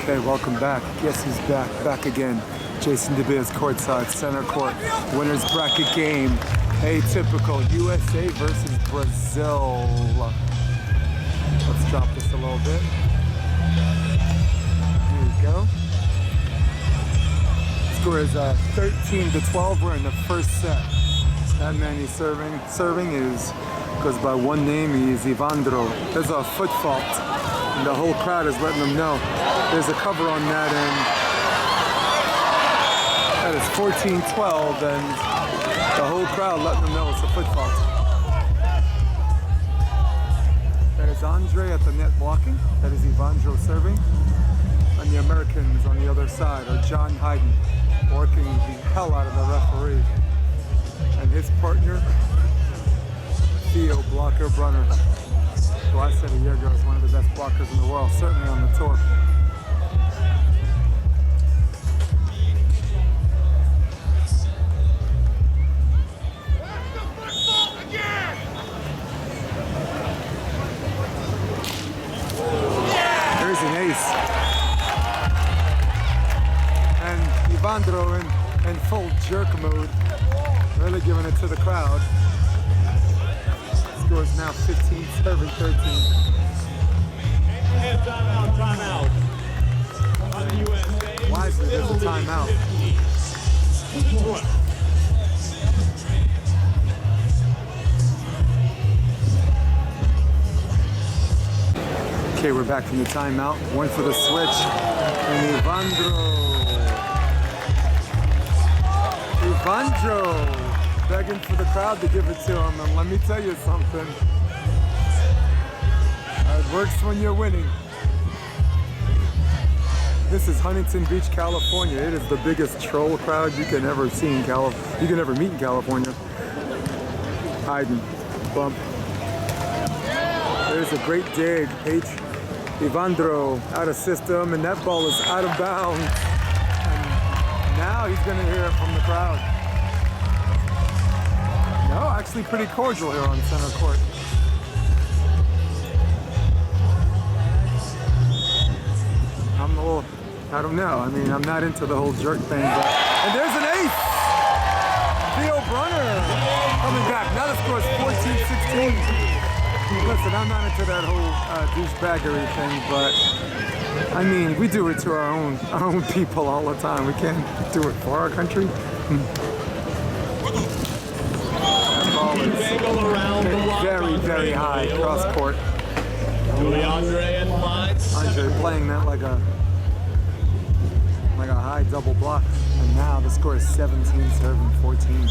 Okay, welcome back. Guess who's back? Back again. Jason DeBiz, courtside, center court. Winners bracket game. Atypical. USA versus Brazil. Let's drop this a little bit. Here we go. Score is 13-12. We're in the first set. That man he's serving goes by one name. He's Evandro. There's a foot fault. And the whole crowd is letting them know. There's a cover on that end. That is 14-12, and the whole crowd letting them know it's a foot fault. That is Andre at the net blocking. That is Evandro serving. And the Americans on the other side are John Hyden, working the hell out of the referee. And his partner, Theo Brunner, who I said a year ago is one of the best blockers in the world, certainly on the tour. There's an ace. And Evandro in full jerk mode, really giving it to the crowd. Score is now 15, serving 13. And timeout. On the USA. Wisely, there's a timeout. Okay, we're back from the timeout. One for the switch. And Evandro begging for the crowd to give it to him. And let me tell you something. It works when you're winning. This is Huntington Beach, California. It is the biggest troll crowd you can ever see in you can ever meet in California. Hyden, bump. There's a great dig. Evandro out of system, and that ball is out of bounds. And now he's going to hear it from the crowd. No, actually pretty cordial here on center court. I don't know. I mean, I'm not into the whole jerk thing, but... And there's an ace! Theo Brunner coming back. Now the score is 14-16. Listen, I'm not into that whole douchebaggery thing, but... I mean, we do it to our own people all the time. We can't do it for our country. That ball is very, very high cross court. Andre playing that like a high double block, and now the score is 17, serving 14.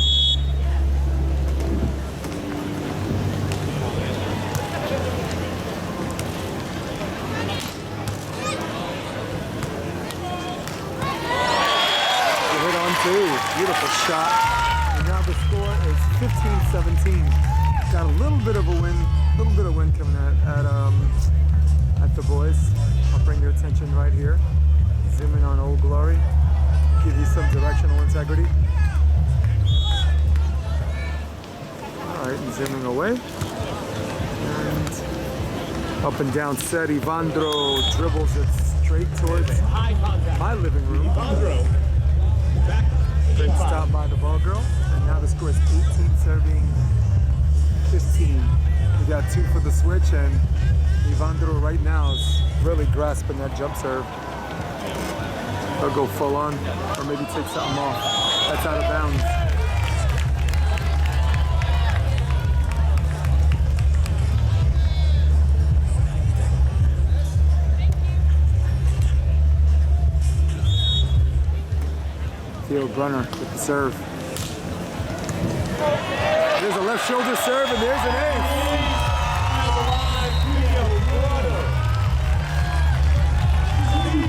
Hit on two, beautiful shot, and now the score is 15-17. Got a little bit of wind coming at the boys. I'll bring your attention right here. Zoom in on Old Glory, give you some directional integrity. All right, and zooming away. And up and down set, Evandro dribbles it straight towards my living room. Great stop by the ball girl. And now the score is 18, serving 15. We got two for the switch, and Evandro right now is really grasping that jump serve. He'll go full on, or maybe take something off. That's out of bounds. Theo Brunner with the serve. There's a left shoulder serve, and there's an ace.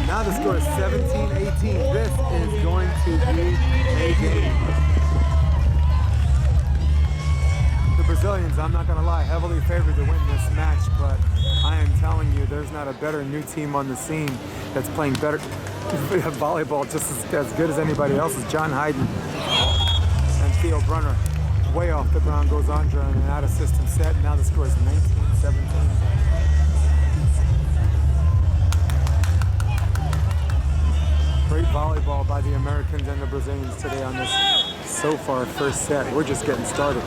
Now the score is 17-18. This is going to be a game. The Brazilians, I'm not going to lie, heavily favored to win this match, but I am telling you, there's not a better new team on the scene that's playing better volleyball just as good as anybody else. Is John Hyden and Theo Brunner. Way off the ground goes Andre in an out-of-system set. Now the score is 19-17. by the Americans and the Brazilians today on this so far first set. We're just getting started.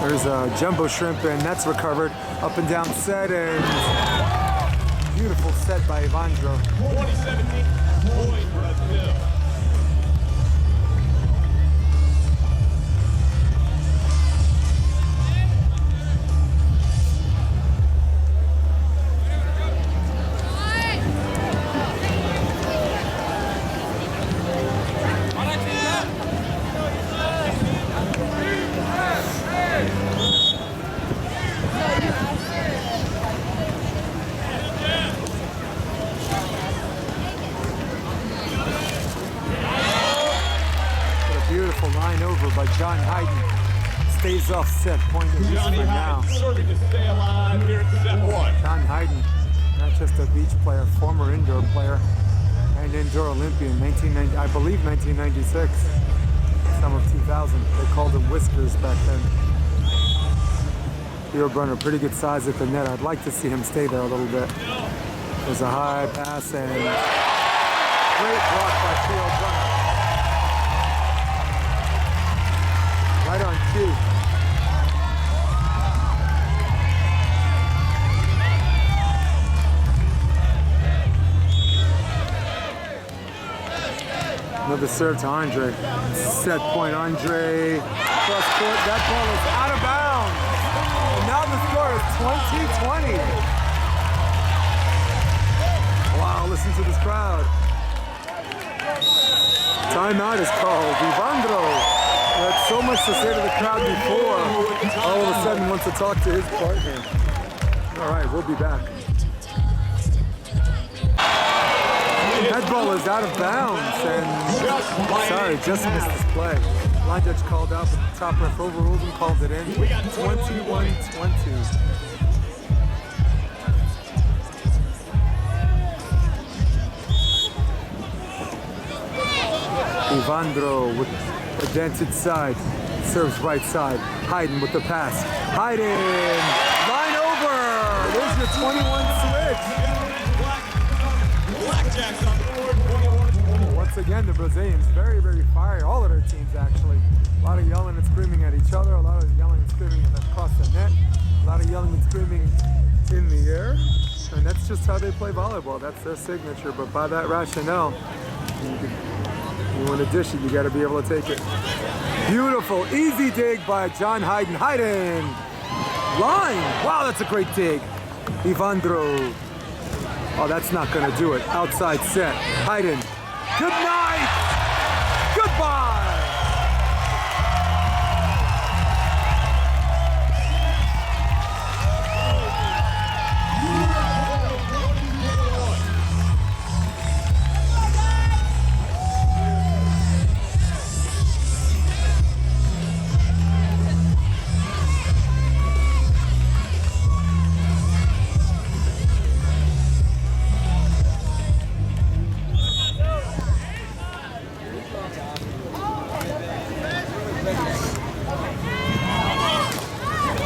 There's a jumbo shrimp and that's recovered. Up and down set and beautiful set by Evandro. 2017 point Brazil. By John Hyden. Stays off set, point at least for now. Serving to stay alive here at set one. John Hyden, not just a beach player, former indoor player and indoor Olympian, 1990, I believe 1996, summer of 2000. They called him Whiskers back then. Theo Brunner, pretty good size at the net. I'd like to see him stay there a little bit. There's a high pass and great block by Theo Brunner. Right on cue. Another serve to Andre. Set point, Andre. Cross court, that ball is out of bounds. And now the score is 20-20. Wow, listen to this crowd. Timeout is called. Evandro had so much to say to the crowd before. All of a sudden wants to talk to his partner. All right, we'll be back. That ball is out of bounds and sorry, just missed this play. Line judge called out, but the top ref overruled and called it in. 21-20. Evandro with the dented side, serves right side. Hyden with the pass. Hyden, line over. There's your 21 switch. Once again, the Brazilians very, very fiery. All of their teams actually. A lot of yelling and screaming at each other. A lot of yelling and screaming across the net. A lot of yelling and screaming in the air. And that's just how they play volleyball. That's their signature. But by that rationale, you want to dish it, you got to be able to take it. Beautiful, easy dig by John Hyden. Hyden, line. Wow, that's a great dig. Evandro. Oh, that's not going to do it. Outside set. Hyden. Good night. Goodbye.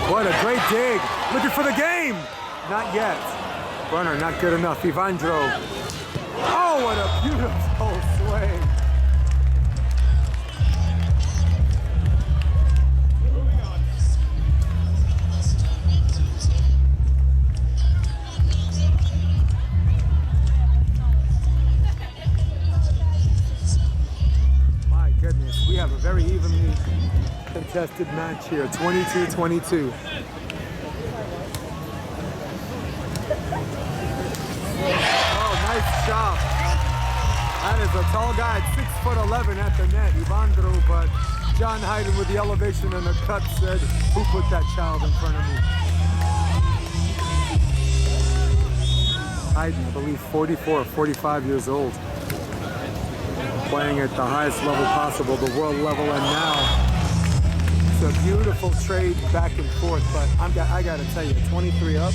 What a great dig. Looking for the game. Not yet. Brunner, not good enough. Evandro. Oh, what a beautiful swing. My goodness, we have a very evenly contested match here, 22-22. Oh, nice shot. That is a tall guy at 6'11" at the net, Evandro, but John Hyden with the elevation and the cut said, who put that child in front of me? Hyden, I believe 44 or 45 years old. Playing at the highest level possible, the world level, and now it's a beautiful trade back and forth, but I gotta tell you, 23 up,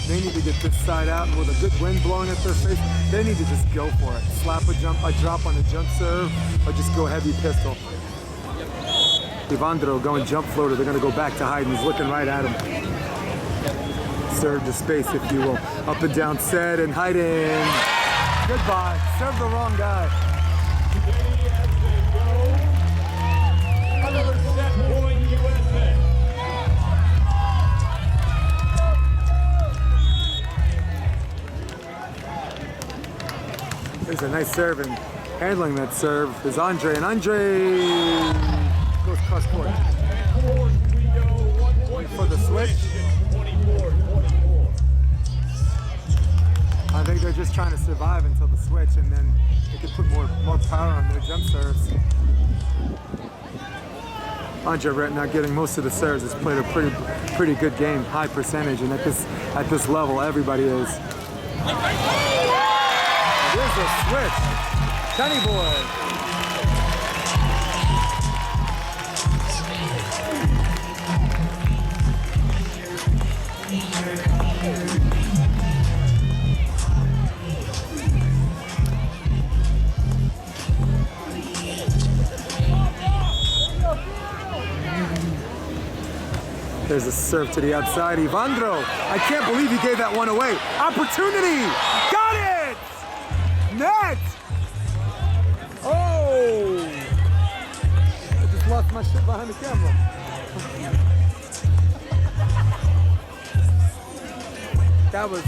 they need to get this side out, and with a good wind blowing at their face, they need to just go for it. Slap a drop on a jump serve, or just go heavy pistol. Evandro going jump floater, they're gonna go back to Hyden, he's looking right at him. serve to space, if you will. Up and down set, and Hyden. Goodbye. Serve the wrong guy. Another set point, USA. There's a nice serve, and handling that serve is Andre, and Andre goes cross court. Wait for the switch. 24-24. I think they're just trying to survive until the switch, and then they can put more power on their jump serves. Andre right now getting most of the serves. Has played a pretty good game, high percentage, and at this level, everybody is. There's a switch. Kenny boy. There's a serve to the outside. Evandro. I can't believe he gave that one away. Opportunity. Got it. Net! Oh! I just lost my shit behind the camera. That was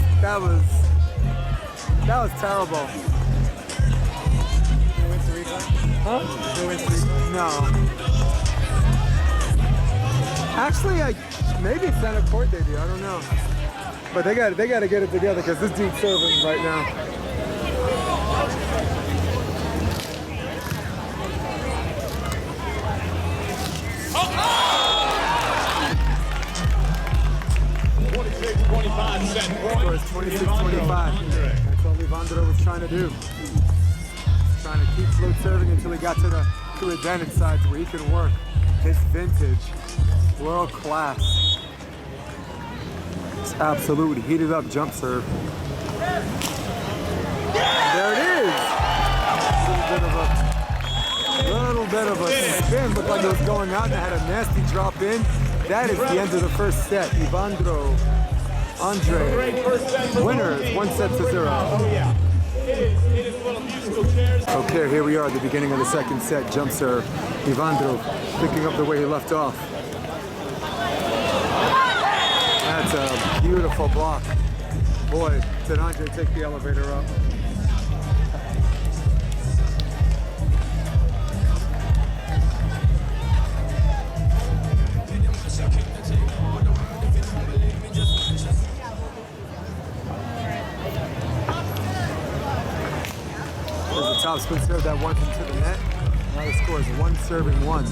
terrible. Huh? No. Actually, maybe center court they do. I don't know. But they got to get it together because this dude's serving right now. 26-25 set point. 26-25. That's all Evandro was trying to do. Trying to keep float serving until he got to the advantage side where he can work his vintage, world class, absolute heated up jump serve. There it is. Little bit of a spin, looked like it was going out and it had a nasty drop in. That is the end of the first set. Evandro, Andre, winners, 1-0. Oh yeah. It is little musical chairs. Okay, here we are at the beginning of the second set. Jump serve. Evandro picking up the way he left off. That's a beautiful block. Boy, did Andre take the elevator up. Top spin serve that one into the net. Now the score is 1-1.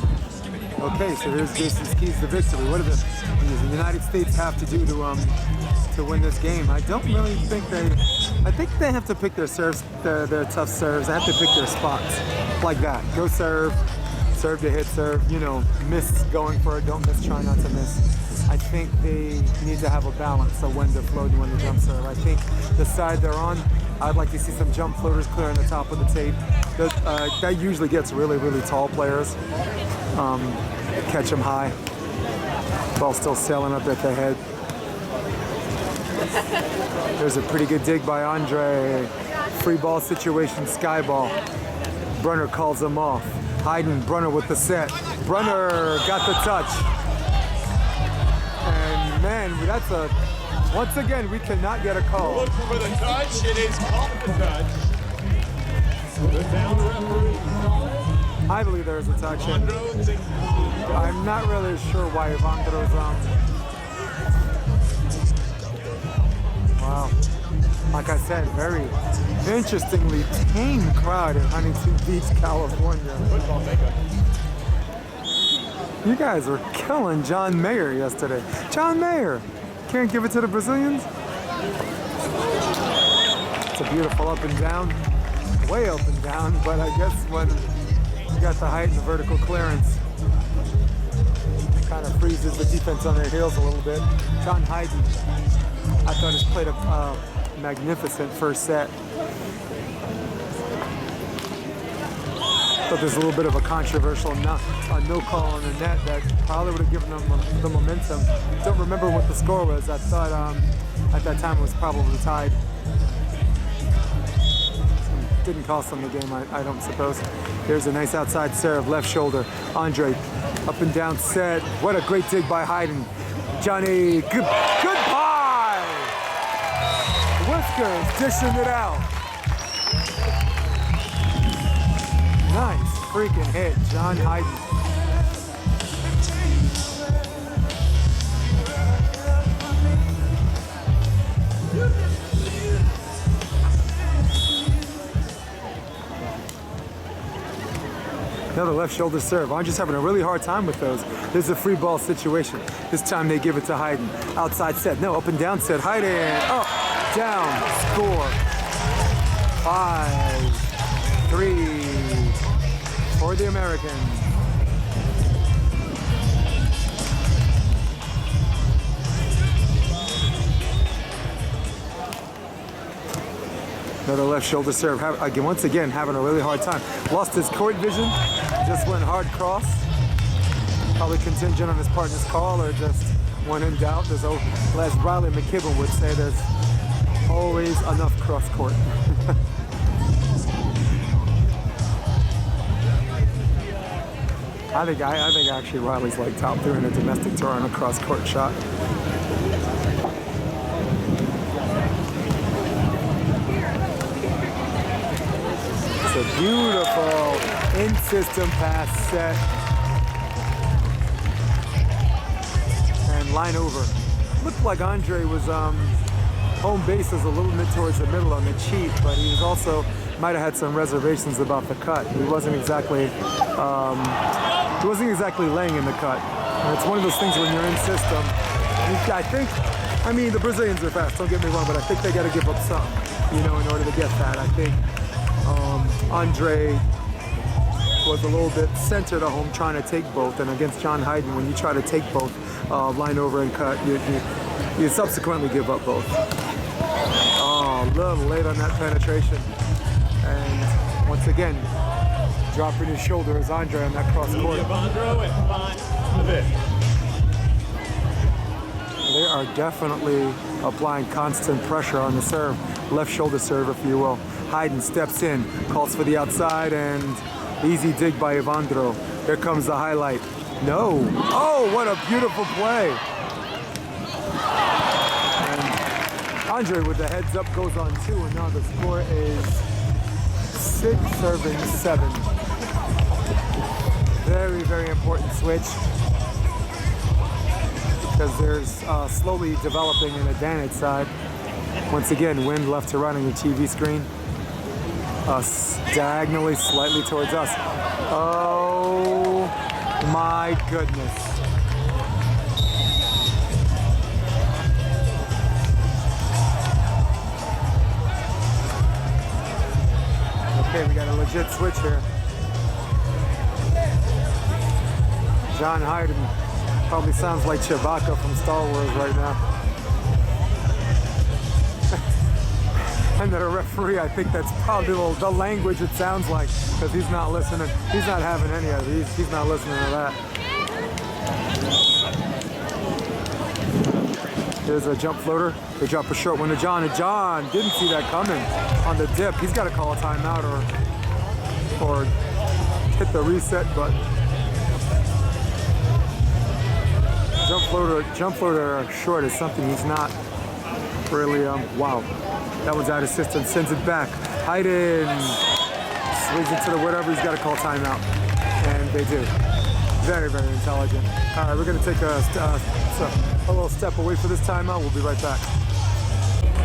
Okay, so here's Jason's keys to victory. What does the United States have to do to win this game? I don't really think I think they have to pick their serves, their tough serves. They have to pick their spots like that. Go serve to hit serve. You know, miss going for it. Don't miss. Try not to miss. I think they need to have a balance of when to float and when to jump serve. I think the side they're on, I'd like to see some jump floaters clearing the top of the tape. That usually gets really, really tall players. Catch them high. Ball still sailing up at the head. There's a pretty good dig by Andre. Free ball situation, sky ball. Brunner calls him off. Hyden, Brunner with the set. Brunner got the touch. And man, that's once again, we cannot get a call. Looking for the touch. It is called the touch. The down referee. I believe there is a touch. I'm not really sure why Evandro's wow. Like I said, very interestingly tame crowd in Huntington Beach, California. You guys were killing John Mayer yesterday. John Mayer! Can't give it to the Brazilians? It's a beautiful up and down. Way up and down, but I guess when you got the height and the vertical clearance, it kind of freezes the defense on their heels a little bit. John Hyden, I thought he's played a magnificent first set. thought there's a little bit of a controversial no call on the net that probably would have given them the momentum. Don't remember what the score was. I thought at that time it was probably tied. Didn't cost them the game, I don't suppose. Here's a nice outside serve, left shoulder. Andre, up and down set. What a great dig by Hyden. Johnny, good pie! Whiskers dishing it out. Nice freaking hit, John Hyden. Another left shoulder serve. Andre's having a really hard time with those. There's a free ball situation. This time they give it to Hyden. Outside set. No, up and down set. Hyden. Up, down, score. 5-3 for the Americans. Another left shoulder serve. Once again, having a really hard time. Lost his court vision. Just went hard cross. Probably contingent on his partner's call or just when in doubt. As Riley McKibben would say, there's always enough cross court. I think actually Riley's like top 3 in a domestic tour on a cross court shot. A beautiful in-system pass set and line over. Looked like Andre was home base was a little bit towards the middle on the cheat, but he was also might have had some reservations about the cut. He wasn't exactly laying in the cut. And it's one of those things when you're in system. I mean the Brazilians are fast. Don't get me wrong, but I think they got to give up some, in order to get that. I think. Andre was a little bit centered at home trying to take both, and against John Hyden, when you try to take both, line over and cut, you subsequently give up both. Oh, a little late on that penetration. And once again, dropping his shoulder is Andre on that cross court. They are definitely applying constant pressure on the serve, left shoulder serve, if you will. Hyden steps in, calls for the outside, and easy dig by Evandro. Here comes the highlight. No. Oh, what a beautiful play. And Andre with the heads up goes on 2, and now the score is 6-7. Very, very important switch because there's slowly developing an advantage side. Once again, wind left to right on your TV screen. Diagonally, slightly towards us. Oh my goodness. Okay, we got a legit switch here. John Hyden probably sounds like Chewbacca from Star Wars right now. And that a referee, I think that's probably the language it sounds like, because he's not listening. He's not having any of it. He's not listening to that. There's a jump floater. They drop a short one to John, and John didn't see that coming on the dip. He's got to call a timeout or hit the reset button. Jump floater short is something he's not really, wow. That one's out of system, sends it back. Hyden swings into the whatever, he's got to call timeout. And they do. Very, very intelligent. All right, we're going to take a little step away for this timeout. We'll be right back.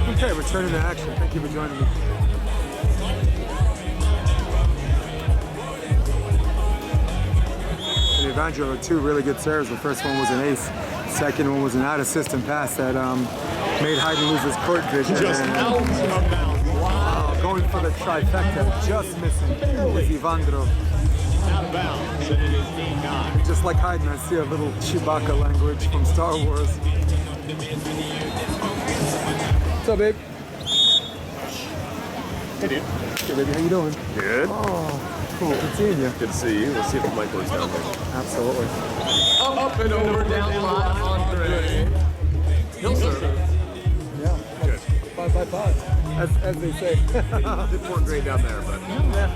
Okay, returning to action. Thank you for joining me. And Evandro had 2 really good serves. The first one was an ace. Second one was an out-of-system pass that made Hyden lose his court vision. Just out of bounds. Wow. Going for the trifecta, just missing is Evandro. Out of bounds, and it is game 9. Just like Hyden, I see a little Chewbacca language from Star Wars. What's up, babe? Hey, dude. Hey, baby, how you doing? Good. Oh, Cool. Good seeing you. Good to see you. Let's see if the mic works down there. Absolutely. Up and over, down line, Andre. He'll serve it. Yeah. Good. 5 by 5, as they say. Didn't work great down there, but Yeah.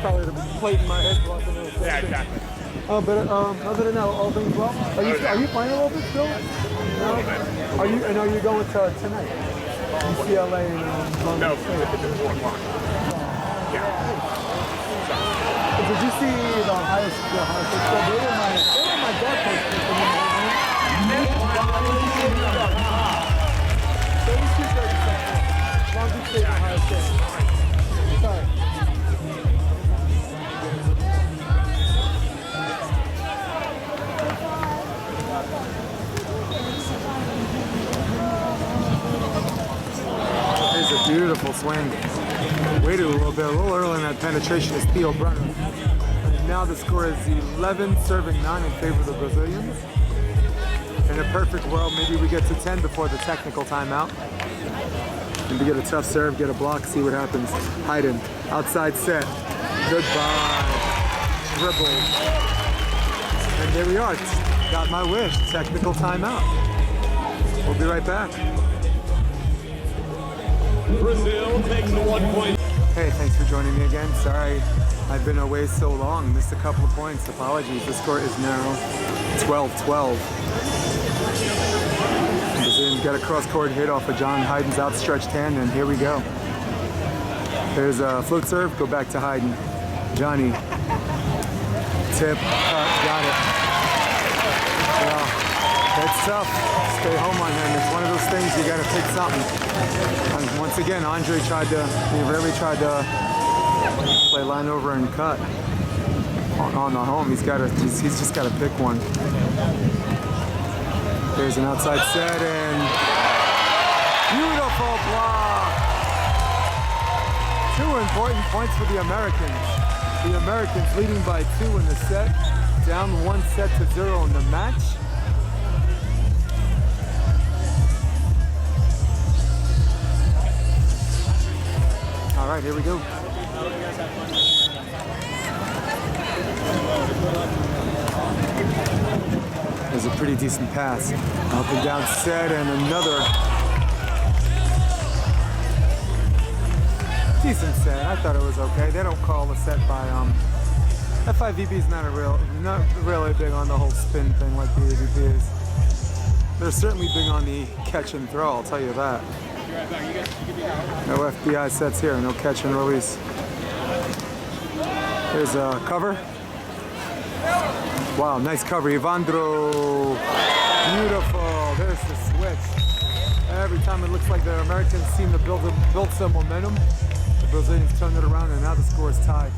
Probably the plate in my head blocking those. yeah, exactly. But other than that, all things well. Are you playing a little bit still? No. Are you going to tonight? UCLA and No, it's at 4 o'clock. Yeah. Did you see the Ohio State school? They were my dad coach. Long Beach State, Ohio State. Sorry. Here's a beautiful swing. Waited a little bit, a little early in that penetration is Theo Brunner. And now the score is 11, serving 9 in favor of the Brazilians. In a perfect world, maybe we get to 10 before the technical timeout. And we get a tough serve, get a block, see what happens. Hyden, outside set. Goodbye. Dribble. And there we are. Got my wish. Technical timeout. We'll be right back. Brazil takes the 1 point. Hey, thanks for joining me again. Sorry I've been away so long. Missed a couple of points. Apologies. The score is now 12-12. Brazilians got a cross-court hit off of John Hyden's outstretched hand, and here we go. There's a float serve. Go back to Hyden. Johnny. Tip. Got it. Yeah, it's tough. Stay home on him. It's one of those things you got to pick something. And once again, Andre really tried to play line over and cut on the home. He's just got to pick one. There's an outside set and beautiful block. 2 important points for the Americans. The Americans leading by 2 in the set, down 1-0 in the match. All right, here we go. There's a pretty decent pass. Up and down set and another decent set. I thought it was okay. They don't call a set by FIVB is not really big on the whole spin thing like the AVP is. They're certainly big on the catch and throw, I'll tell you that. No FBI sets here, no catch and release. There's a cover. Wow, nice cover, Evandro. Beautiful, there's the switch. Every time it looks like the Americans seem to build some momentum, the Brazilians turn it around and now the score is tied.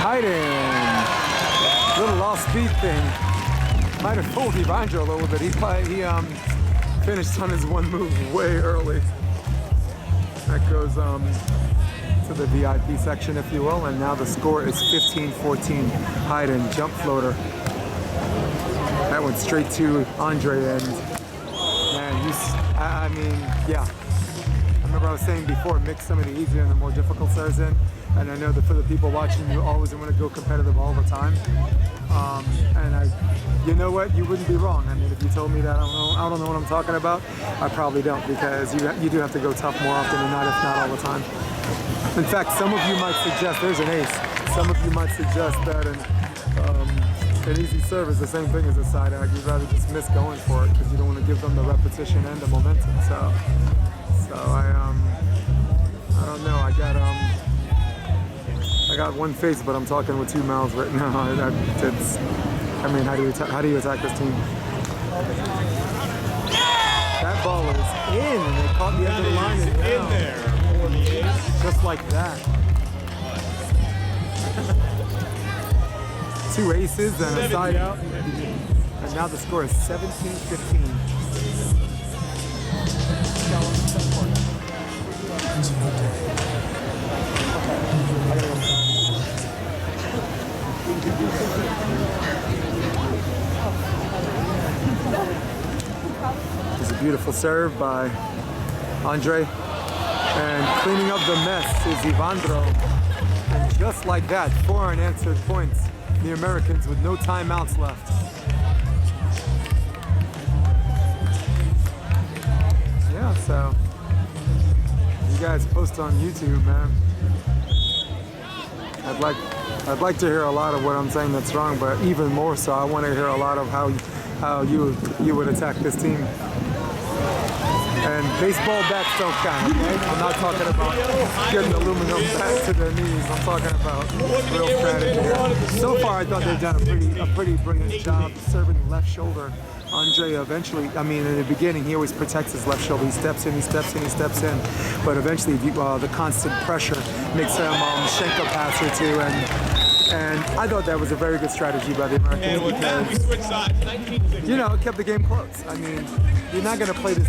Hyden, little off-speed thing. Might have fooled Evandro a little bit. He finished on his one move way early. That goes to the VIP section, if you will, and now the score is 15-14. Hyden, jump floater. That went straight to Andre, and man, I mean, yeah. I remember I was saying before, mix some of the easier and the more difficult serves in. And I know that for the people watching, you always want to go competitive all the time. And you know what? You wouldn't be wrong. I mean, if you told me that, I don't know what I'm talking about. I probably don't, because you do have to go tough more often than not, if not all the time. In fact, some of you might suggest there's an ace. Some of you might suggest that an easy serve is the same thing as a side out. You'd rather just miss going for it because you don't want to give them the repetition and the momentum. So I don't know. I got one face, but I'm talking with 2 mouths right now. I mean, how do you attack this team? That ball is in. They caught the end of the line and in there. just like that. 2 aces and a side out. And now the score is 17-15. It's a beautiful serve by Andre. And cleaning up the mess is Evandro. And just like that, 4 unanswered points. The Americans with no timeouts left. Yeah, so you guys post on YouTube, man. I'd like to hear a lot of what I'm saying that's wrong, but even more so, I want to hear a lot of how you would attack this team. And baseball bats don't count, okay? I'm not talking about getting aluminum bat to their knees. I'm talking about real strategy here. So far, I thought they've done a pretty brilliant job serving left shoulder. Andre eventually, I mean, in the beginning, he always protects his left shoulder. He steps in, he steps in, he steps in. But eventually, the constant pressure makes him a Schenker passer too. And I thought that was a very good strategy by the Americans. And with that, we switch sides. 19-6. You know, it kept the game close. I mean, you're not going to play this.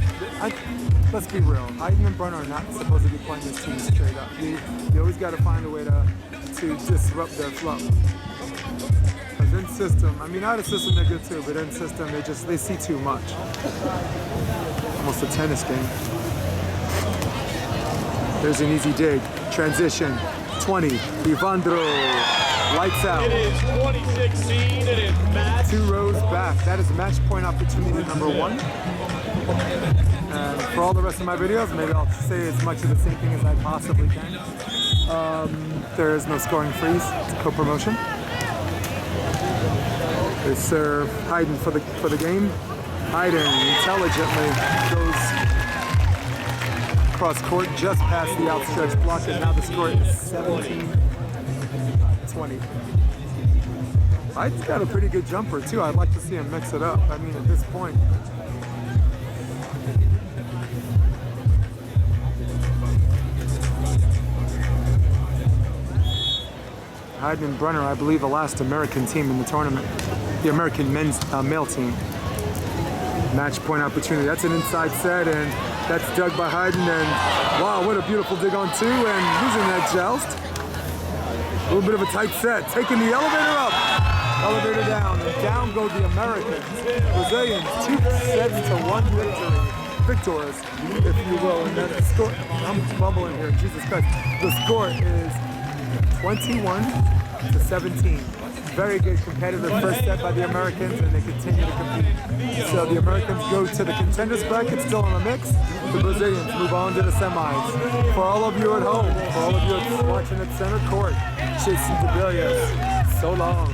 Let's be real. Hyden and Brunner are not supposed to be playing this team straight up. You always got to find a way to disrupt their flow. Because in system, I mean, out of system they're good too, but in system they see too much. Almost a tennis game. There's an easy dig. Transition. 20. Evandro. Lights out. It is 2016. It is match. 2 rows back. That is match point opportunity number 1. And for all the rest of my videos, maybe I'll say as much of the same thing as I possibly can. There is no scoring freeze. It's co-promotion. They serve Hyden for the game. Hyden intelligently goes cross court just past the outstretched block, and now the score is 17-20. Hyden's got a pretty good jumper too. I'd like to see him mix it up. I mean, at this point. Hyden and Brunner, I believe, the last American team in the tournament. The American men's male team. Match point opportunity. That's an inside set, and that's dug by Hyden. And wow, what a beautiful dig on 2, and losing that joust. A little bit of a tight set. Taking the elevator up. Elevator down, and down go the Americans. Brazilians 2 sets to 1 victory. Victors, if you will. And then the score, I'm bumbling here, Jesus Christ. The score is 21-17. Very good competitive first set by the Americans, and they continue to compete. So the Americans go to the contenders bracket, still in the mix. The Brazilians move on to the semis. For all of you at home, for all of you watching at center court, Jason DeBillias, so long.